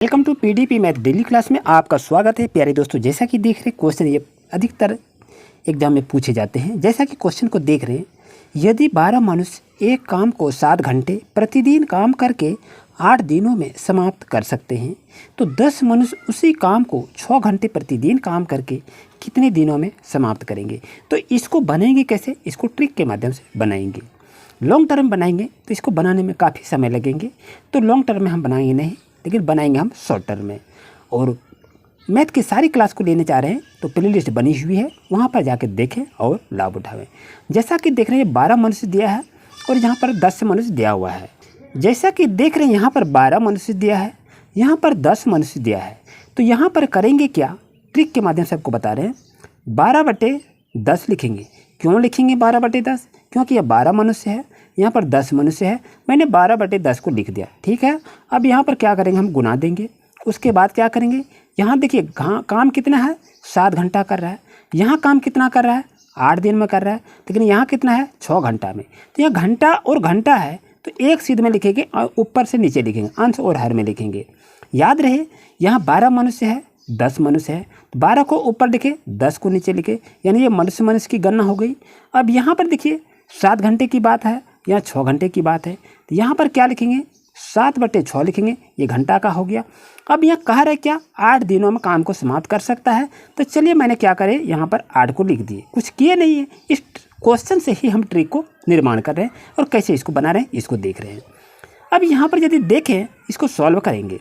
Welcome to PDP math daily class में आपका स्वागत है प्यारे दोस्तों। जैसा कि देख रहे क्वेश्चन ये अधिकतर एग्जाम में पूछे जाते हैं। जैसा कि क्वेश्चन को देख रहे हैं, यदि 12 मनुष्य एक काम को 7 घंटे प्रतिदिन काम करके 8 दिनों में समाप्त कर सकते हैं, तो 10 मनुष्य उसी काम को 6 घंटे प्रतिदिन काम करके कितने दिनों में समाप्त करेंगे। तो इसको बनाएंगे कैसे, इसको ट्रिक के माध्यम से बनाएंगे। लॉन्ग टर्म बनाएंगे तो इसको बनाने में काफ़ी समय लगेंगे, तो लॉन्ग टर्म में हम बनाएंगे नहीं, लेकिन बनाएंगे हम शॉर्ट टर्म में। और मैथ की सारी क्लास को लेने जा रहे हैं तो प्लेलिस्ट बनी हुई है, वहाँ पर जाकर देखें और लाभ उठावें। जैसा कि देख रहे हैं 12 मनुष्य दिया है और यहाँ पर 10 मनुष्य दिया हुआ है। जैसा कि देख रहे हैं यहाँ पर 12 मनुष्य दिया है, यहाँ पर 10 मनुष्य दिया है। तो यहाँ पर करेंगे क्या, ट्रिक के माध्यम से आपको बता रहे हैं। 12/10 लिखेंगे। क्यों लिखेंगे 12/10? क्योंकि यह 12 मनुष्य है, यहाँ पर 10 मनुष्य है। मैंने 12/10 को लिख दिया, ठीक है। अब यहाँ पर क्या करेंगे, हम गुना देंगे। उसके बाद क्या करेंगे, यहाँ देखिए काम कितना है, 7 घंटा कर रहा है। यहाँ काम कितना कर रहा है, 8 दिन में कर रहा है, लेकिन यहाँ कितना है, 6 घंटा में। तो यहाँ घंटा और घंटा है तो एक सीध में लिखेंगे और ऊपर से नीचे लिखेंगे, अंश और हर में लिखेंगे। याद रहे यहाँ 12 मनुष्य है, 10 मनुष्य है, तो 12 को ऊपर लिखे, 10 को नीचे लिखे, यानी ये मनुष्य की गणना हो गई। अब यहाँ पर देखिए 7 घंटे की बात है, यहाँ 6 घंटे की बात है, तो यहाँ पर क्या लिखेंगे, 7/6 लिखेंगे, ये घंटा का हो गया। अब यहाँ कह रहे क्या, 8 दिनों में काम को समाप्त कर सकता है। तो चलिए मैंने क्या करे, यहाँ पर 8 को लिख दिए, कुछ किए नहीं है। इस क्वेश्चन से ही हम ट्रिक को निर्माण कर रहे हैं और कैसे इसको बना रहे हैं इसको देख रहे हैं। अब यहाँ पर यदि देखें, इसको सॉल्व करेंगे,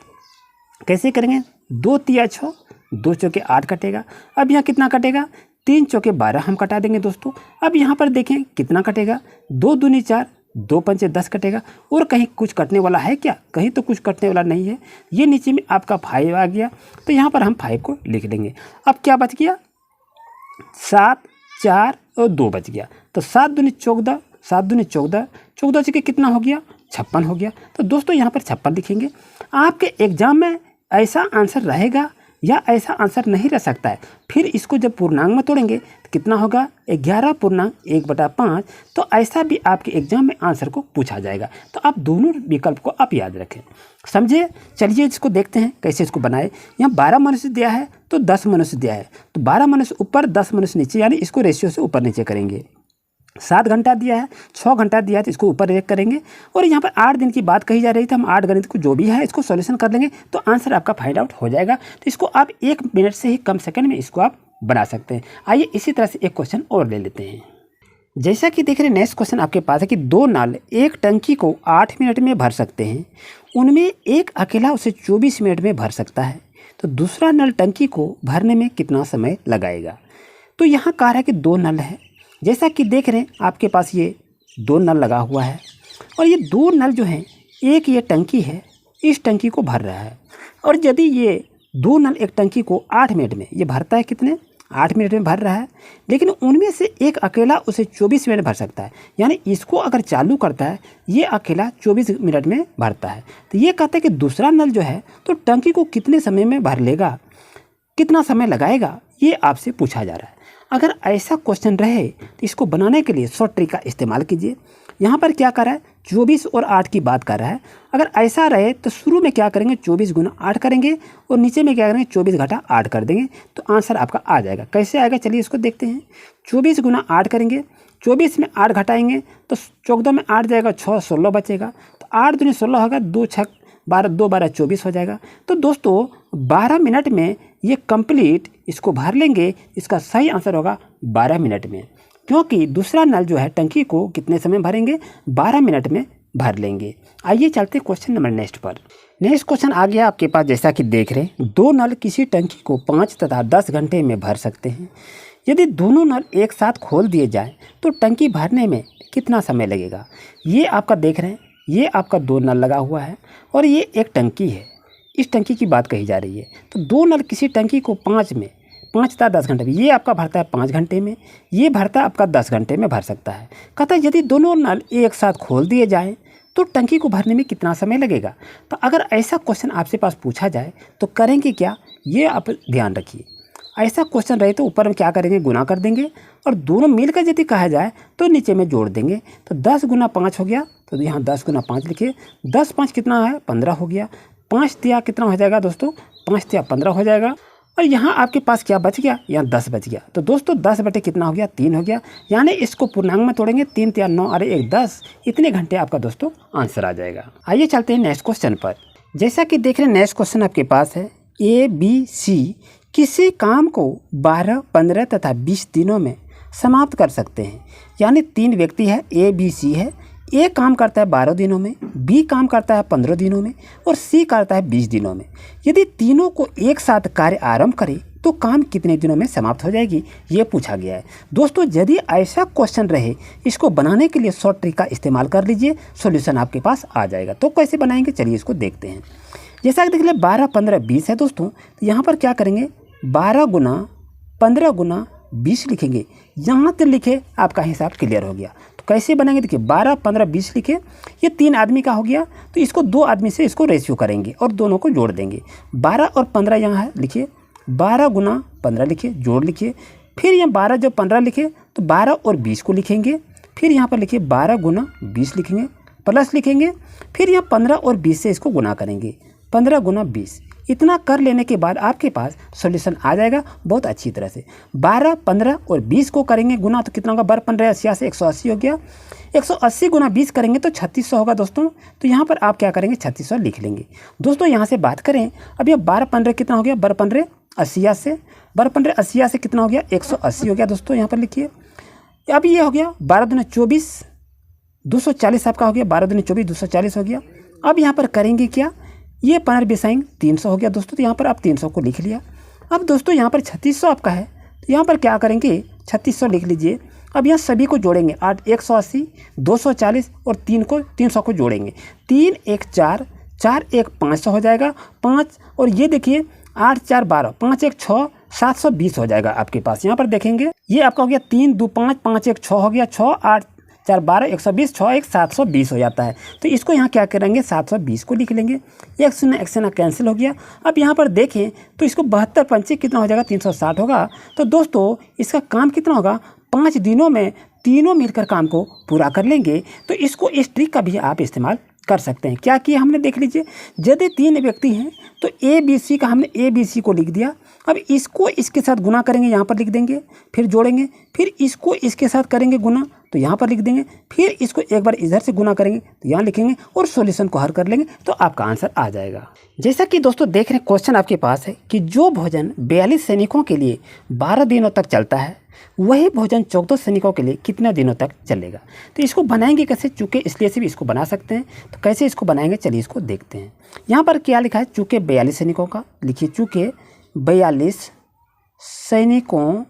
कैसे करेंगे, 2 तिया 6, 2 चौके 8 कटेगा। अब यहाँ कितना कटेगा, 3 चौके 12 हम कटा देंगे दोस्तों। अब यहाँ पर देखें कितना कटेगा, 2 दूनी 4, 2 पंचे 10 कटेगा। और कहीं कुछ कटने वाला है क्या, कहीं तो कुछ कटने वाला नहीं है। ये नीचे में आपका 5 आ गया, तो यहाँ पर हम 5 को लिख देंगे। अब क्या बच गया, 7, 4 और 2 बच गया। तो 7 दूनी 14, 7 दूनी 14, 14 से कितना हो गया, 56 हो गया। तो दोस्तों यहाँ पर 56 लिखेंगे। आपके एग्जाम में ऐसा आंसर रहेगा या ऐसा आंसर नहीं रह सकता है। फिर इसको जब पूर्णांक में तोड़ेंगे तो कितना होगा, 11/1/5। तो ऐसा भी आपके एग्जाम में आंसर को पूछा जाएगा। तो आप दोनों विकल्प को आप याद रखें, समझे। चलिए इसको देखते हैं कैसे इसको बनाए। यहाँ 12 मनुष्य दिया है तो 10 मनुष्य दिया है, तो 12 मनुष्य ऊपर 10 मनुष्य नीचे, यानी इसको रेशियो से ऊपर नीचे करेंगे। 7 घंटा दिया है, 6 घंटा दिया है, तो इसको ऊपर एक करेंगे। और यहाँ पर 8 दिन की बात कही जा रही थी, हम 8 गणित को जो भी है इसको सॉल्यूशन कर लेंगे तो आंसर आपका फाइंड आउट हो जाएगा। तो इसको आप 1 मिनट से ही कम सेकंड में इसको आप बना सकते हैं। आइए इसी तरह से एक क्वेश्चन और ले लेते हैं। जैसा कि देख रहे हैं, नेक्स्ट क्वेश्चन आपके पास है कि 2 नल एक टंकी को 8 मिनट में भर सकते हैं, उनमें एक अकेला उसे 24 मिनट में भर सकता है, तो दूसरा नल टंकी को भरने में कितना समय लगाएगा। तो यहाँ कह रहा है कि 2 नल है। जैसा कि देख रहे हैं आपके पास ये 2 नल लगा हुआ है और ये 2 नल जो हैं, एक ये टंकी है, इस टंकी को भर रहा है। और यदि ये 2 नल एक टंकी को 8 मिनट में ये भरता है, कितने, 8 मिनट में भर रहा है, लेकिन उनमें से एक अकेला उसे 24 मिनट भर सकता है, यानी इसको अगर चालू करता है ये अकेला 24 मिनट में भरता है। तो ये कहता है कि दूसरा नल जो है तो टंकी को कितने समय में भर लेगा, कितना समय लगाएगा, ये आपसे पूछा जा रहा है। अगर ऐसा क्वेश्चन रहे तो इसको बनाने के लिए शॉर्ट ट्रिक का इस्तेमाल कीजिए। यहाँ पर क्या कर रहा है, 24 और 8 की बात कर रहा है। अगर ऐसा रहे तो शुरू में क्या करेंगे, 24 गुना 8 करेंगे और नीचे में क्या करेंगे, 24 घटा 8 कर देंगे, तो आंसर आपका आ जाएगा। कैसे आएगा, चलिए इसको देखते हैं। 24 गुना 8 करेंगे, 24 में 8 घटाएंगे तो 14 में 8 जाएगा, 6 16 बचेगा, तो 8 दूनी 16 होगा, 2 6 12, 2 12 24 हो जाएगा। तो दोस्तों 12 मिनट में ये कंप्लीट इसको भर लेंगे। इसका सही आंसर होगा 12 मिनट में, क्योंकि दूसरा नल जो है टंकी को कितने समय भरेंगे, 12 मिनट में भर लेंगे। आइए चलते क्वेश्चन नंबर नेक्स्ट पर। नेक्स्ट क्वेश्चन आ गया आपके पास। जैसा कि देख रहे हैं, 2 नल किसी टंकी को 5 तथा 10 घंटे में भर सकते हैं। यदि दोनों नल एक साथ खोल दिए जाएँ तो टंकी भरने में कितना समय लगेगा। ये आपका देख रहे हैं, ये आपका 2 नल लगा हुआ है और ये एक टंकी है, इस टंकी की बात कही जा रही है। तो 2 नल किसी टंकी को 5 तथा 10 घंटे में, ये आपका भरता है 5 घंटे में, ये भरता है आपका 10 घंटे में भर सकता है। कहता है यदि दोनों नल एक साथ खोल दिए जाएं तो टंकी को भरने में कितना समय लगेगा। तो अगर ऐसा क्वेश्चन आपसे पास पूछा जाए तो करेंगे क्या, ये आप ध्यान रखिए। ऐसा क्वेश्चन रहे तो ऊपर में क्या करेंगे, गुना कर देंगे, और दोनों मिलकर यदि कहा जाए तो नीचे में जोड़ देंगे। तो 10 गुना 5 हो गया, तो यहाँ 10 गुना 5 लिखिए, 10 5 कितना है, 15 हो गया। 5 तिया कितना हो जाएगा दोस्तों, 5 तिया 15 हो जाएगा। और यहाँ आपके पास क्या बच गया, यहाँ 10 बच गया। तो दोस्तों 10 बटे कितना हो गया, 3 हो गया। यानी इसको पूर्णांक में तोड़ेंगे, 3 तिया 9 और 1 10, इतने घंटे आपका दोस्तों आंसर आ जाएगा। आइए चलते हैं नेक्स्ट क्वेश्चन पर। जैसा कि देख रहे हैं नेक्स्ट क्वेश्चन आपके पास है ABC किसी काम को 12, 15 तथा 20 दिनों में समाप्त कर सकते हैं। यानी 3 व्यक्ति है, ABC है। A काम करता है 12 दिनों में, B काम करता है 15 दिनों में और C करता है 20 दिनों में। यदि तीनों को एक साथ कार्य आरंभ करें तो काम कितने दिनों में समाप्त हो जाएगी, ये पूछा गया है। दोस्तों यदि ऐसा क्वेश्चन रहे, इसको बनाने के लिए शॉर्ट ट्रिक का इस्तेमाल कर लीजिए, सॉल्यूशन आपके पास आ जाएगा। तो कैसे बनाएंगे, चलिए इसको देखते हैं। जैसा कि देख ले 12, 15, 20 है दोस्तों, तो यहाँ पर क्या करेंगे, 12 गुना 15 गुना 20 लिखेंगे। यहाँ तक लिखे आपका हिसाब क्लियर हो गया। तो कैसे बनाएंगे, देखिए 12, 15, 20 लिखे, ये 3 आदमी का हो गया, तो इसको 2 आदमी से इसको रेशियो करेंगे और दोनों को जोड़ देंगे। 12 और 15 यहाँ है, लिखिए 12 गुना 15 लिखिए, जोड़ लिखिए। फिर यहाँ 12 जब 15 लिखे तो 12 और 20 को लिखेंगे। फिर यहाँ पर लिखिए 12 गुना 20 लिखेंगे, प्लस लिखेंगे। फिर यहाँ 15 और 20 से इसको गुना करेंगे, 15 गुना 20। इतना कर लेने के बाद आपके पास सॉल्यूशन आ जाएगा बहुत अच्छी तरह से। 12, 15 और 20 को करेंगे गुना, तो कितना होगा, 12, 15, 80 से 180 हो गया। 180 गुना 20 करेंगे तो 3600 होगा दोस्तों। तो यहाँ पर आप क्या करेंगे, 3600 लिख लेंगे। दोस्तों यहाँ से बात करें, अब ये 12, 15 कितना हो गया, 12, 15, 80 से, 12, 15, 80 से कितना हो गया, 180 हो गया दोस्तों। यहाँ पर लिखिए, अब ये हो गया 12 दूनी 24, 240 आपका हो गया। 12 दूनी 24, 240 हो गया। अब यहाँ पर करेंगे क्या, ये 15 बिसाएंगे 300 हो गया दोस्तों। तो यहाँ पर आप 300 को लिख लिया। अब दोस्तों यहाँ पर 3600 आपका है, तो यहाँ पर क्या करेंगे, 3600 लिख लीजिए। अब यहाँ सभी को जोड़ेंगे, 8 180, 240 और 300 को जोड़ेंगे। 3 1 4, 4 1 500 हो जाएगा, 5 और ये देखिए 8 4 12, 5 1 6, 720 हो जाएगा आपके पास। यहाँ पर देखेंगे ये आपका हो गया 3 2 5, 5 1 6 हो गया, 6 8 4 12, 120, 6 1 720 हो जाता है। तो इसको यहाँ क्या करेंगे, 720 को लिख लेंगे। एक शून्य कैंसिल हो गया। अब यहाँ पर देखें तो इसको 72 पंचे कितना हो जाएगा, 360 होगा। तो दोस्तों इसका काम कितना होगा, 5 दिनों में तीनों मिलकर काम को पूरा कर लेंगे। तो इसको इस ट्रिक का भी आप इस्तेमाल कर सकते हैं। क्या किया हमने, देख लीजिए, यदि 3 व्यक्ति हैं तो ABC का हमने ABC को लिख दिया। अब इसको इसके साथ गुना करेंगे, यहाँ पर लिख देंगे, फिर जोड़ेंगे, फिर इसको इसके साथ करेंगे गुना, तो यहाँ पर लिख देंगे, फिर इसको एक बार इधर से गुना करेंगे तो यहाँ लिखेंगे और सॉल्यूशन को हल कर लेंगे, तो आपका आंसर आ जाएगा। जैसा कि दोस्तों देख रहे हैं क्वेश्चन आपके पास है कि जो भोजन 42 सैनिकों के लिए 12 दिनों तक चलता है, वही भोजन 14 सैनिकों के लिए कितने दिनों तक चलेगा। तो इसको बनाएंगे कैसे, चूँकि इसलिए से भी इसको बना सकते हैं। तो कैसे इसको बनाएंगे, चलिए इसको देखते हैं। यहाँ पर क्या लिखा है, चूँकि 42 सैनिकों का, लिखिए चूँकि 42 सैनिकों,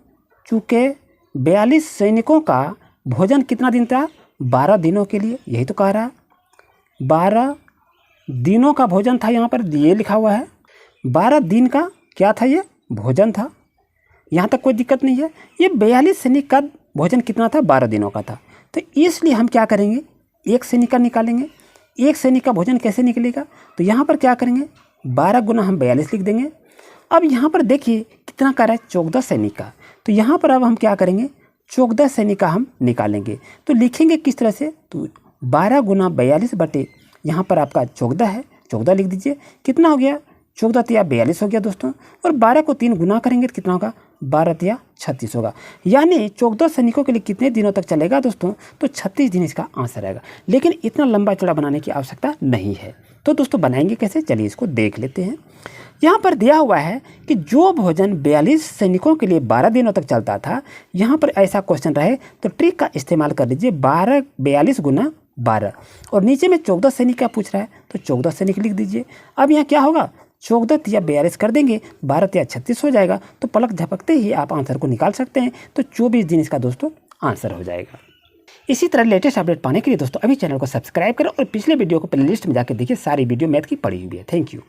चूँकि 42 सैनिकों का भोजन कितना दिन था, 12 दिनों के लिए, यही तो कह रहा है। 12 दिनों का भोजन था, यहाँ पर ये लिखा हुआ है। 12 दिन का क्या था, ये भोजन था, यहाँ तक कोई दिक्कत नहीं है। ये 42 सैनिक का भोजन कितना था, 12 दिनों का था। तो इसलिए हम क्या करेंगे, एक सैनिक का निकालेंगे। एक सैनिक का भोजन कैसे निकलेगा, तो यहाँ पर क्या करेंगे, 12 गुना हम 42 लिख देंगे। अब यहाँ पर देखिए कितना कर रहा है, 14 सैनिक का। तो यहाँ पर अब हम क्या करेंगे, 14 सैनिक का हम निकालेंगे। तो लिखेंगे किस तरह से, तो 12 गुना 42 बटे यहाँ पर आपका 14 है, 14 लिख दीजिए। कितना हो गया, 14 तिया 42 हो गया दोस्तों। और 12 को 3 गुना करेंगे तो कितना होगा, 12 तिया 36 होगा। यानी 14 सैनिकों के लिए कितने दिनों तक चलेगा दोस्तों, तो 36 दिन इसका आंसर आएगा। लेकिन इतना लंबा चौड़ा बनाने की आवश्यकता नहीं है। तो दोस्तों बनाएंगे कैसे, चलिए इसको देख लेते हैं। यहाँ पर दिया हुआ है कि जो भोजन 42 सैनिकों के लिए 12 दिनों तक चलता था, यहाँ पर ऐसा क्वेश्चन रहे तो ट्रिक का इस्तेमाल कर लीजिए, 42 गुना 12। और नीचे में 14 सैनिक का पूछ रहा है तो 14 सैनिक लिख दीजिए। अब यहाँ क्या होगा, 14 तिया 42 कर देंगे, 12 तिया 36 हो जाएगा। तो पलक झपकते ही आप आंसर को निकाल सकते हैं। तो 24 दिन इसका दोस्तों आंसर हो जाएगा। इसी तरह लेटेस्ट अपडेट पाने के लिए दोस्तों अभी चैनल को सब्सक्राइब करें और पिछले वीडियो को प्लेलिस्ट में जाकर देखिए, सारी वीडियो मैथ की पड़ी हुई है। Thank you.